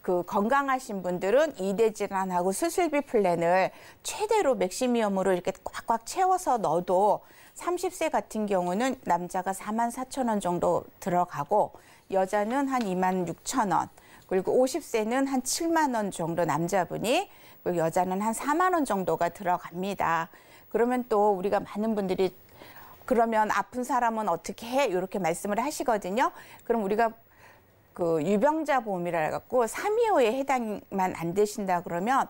그 건강하신 분들은 이대 질환하고 수술비 플랜을 최대로 맥시미엄으로 이렇게 꽉꽉 채워서 넣어도 30세 같은 경우는 남자가 44,000원 정도 들어가고 여자는 한 26,000원 그리고 50세는 한 7만 원 정도 남자분이 그리고 여자는 한 4만 원 정도가 들어갑니다. 그러면 또 우리가 많은 분들이 그러면 아픈 사람은 어떻게 해? 이렇게 말씀을 하시거든요. 그럼 우리가 그 유병자 보험이라 해갖고 325에 해당만 안 되신다 그러면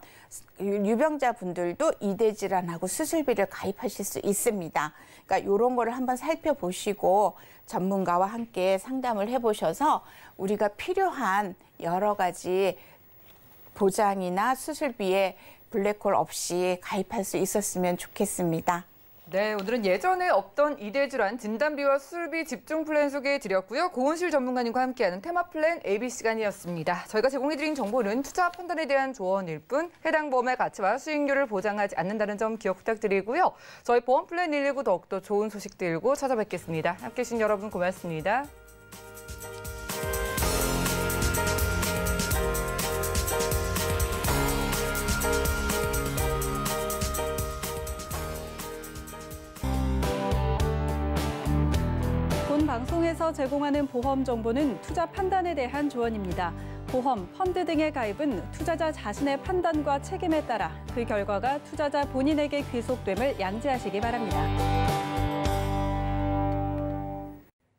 유병자 분들도 이대 질환하고 수술비를 가입하실 수 있습니다. 그러니까 이런 거를 한번 살펴보시고 전문가와 함께 상담을 해보셔서 우리가 필요한 여러 가지 보장이나 수술비에 블랙홀 없이 가입할 수 있었으면 좋겠습니다. 네, 오늘은 예전에 없던 이대 질환 진단비와 수술비 집중 플랜 소개해드렸고요. 고은실 전문가님과 함께하는 테마 플랜 AB 시간이었습니다. 저희가 제공해드린 정보는 투자 판단에 대한 조언일 뿐 해당 보험의 가치와 수익률을 보장하지 않는다는 점 기억 부탁드리고요. 저희 보험 플랜 119 더욱더 좋은 소식 들고 찾아뵙겠습니다. 함께해 주신 여러분 고맙습니다. 본 방송에서 제공하는 보험 정보는 투자 판단에 대한 조언입니다. 보험, 펀드 등의 가입은 투자자 자신의 판단과 책임에 따라 그 결과가 투자자 본인에게 귀속됨을 양지하시기 바랍니다.